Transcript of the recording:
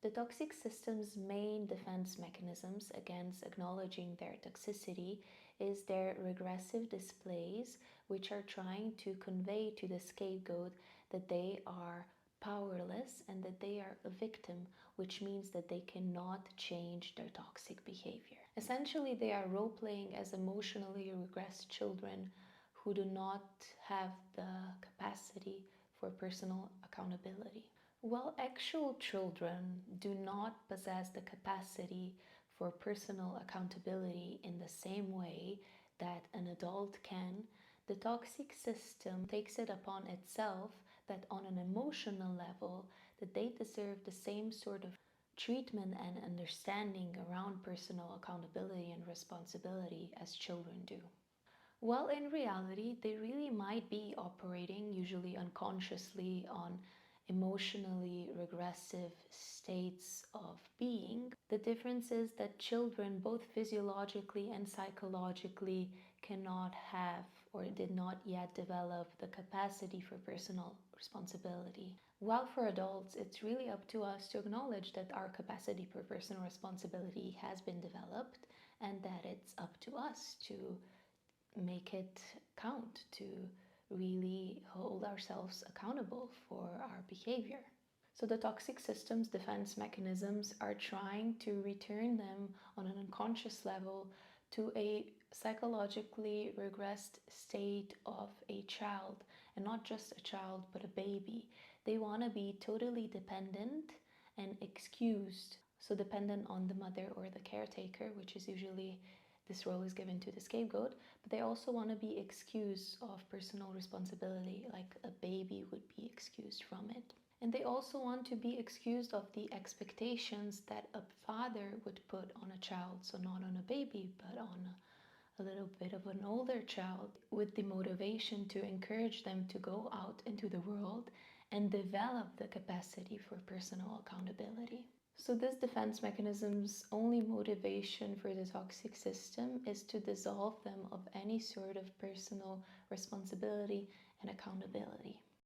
The toxic system's main defense mechanisms against acknowledging their toxicity is their regressive displays, which are trying to convey to the scapegoat that they are powerless and that they are a victim, which means that they cannot change their toxic behavior. Essentially, they are role-playing as emotionally regressed children who do not have the capacity for personal accountability. Well, actual children do not possess the capacity for personal accountability in the same way that an adult can. The toxic system takes it upon itself that on an emotional level that they deserve the same sort of treatment and understanding around personal accountability and responsibility as children do. Well, in reality, they really might be operating, usually unconsciously, on emotionally regressive states of being. The difference is that children, both physiologically and psychologically, cannot have or did not yet develop the capacity for personal responsibility. While for adults, it's really up to us to acknowledge that our capacity for personal responsibility has been developed and that it's up to us to make it count, to really hold ourselves accountable for our behavior. So the toxic system's defense mechanisms are trying to return them on an unconscious level to a psychologically regressed state of a child, and not just a child but a baby. They want to be totally dependent and excused, so dependent on the mother or the caretaker, which is usually this role is given to the scapegoat, but they also want to be excused of personal responsibility, like a baby would be excused from it. And they also want to be excused of the expectations that a father would put on a child, so not on a baby, but on a little bit of an older child, with the motivation to encourage them to go out into the world and develop the capacity for personal accountability. So this defense mechanism's only motivation for the toxic system is to dissolve them of any sort of personal responsibility and accountability.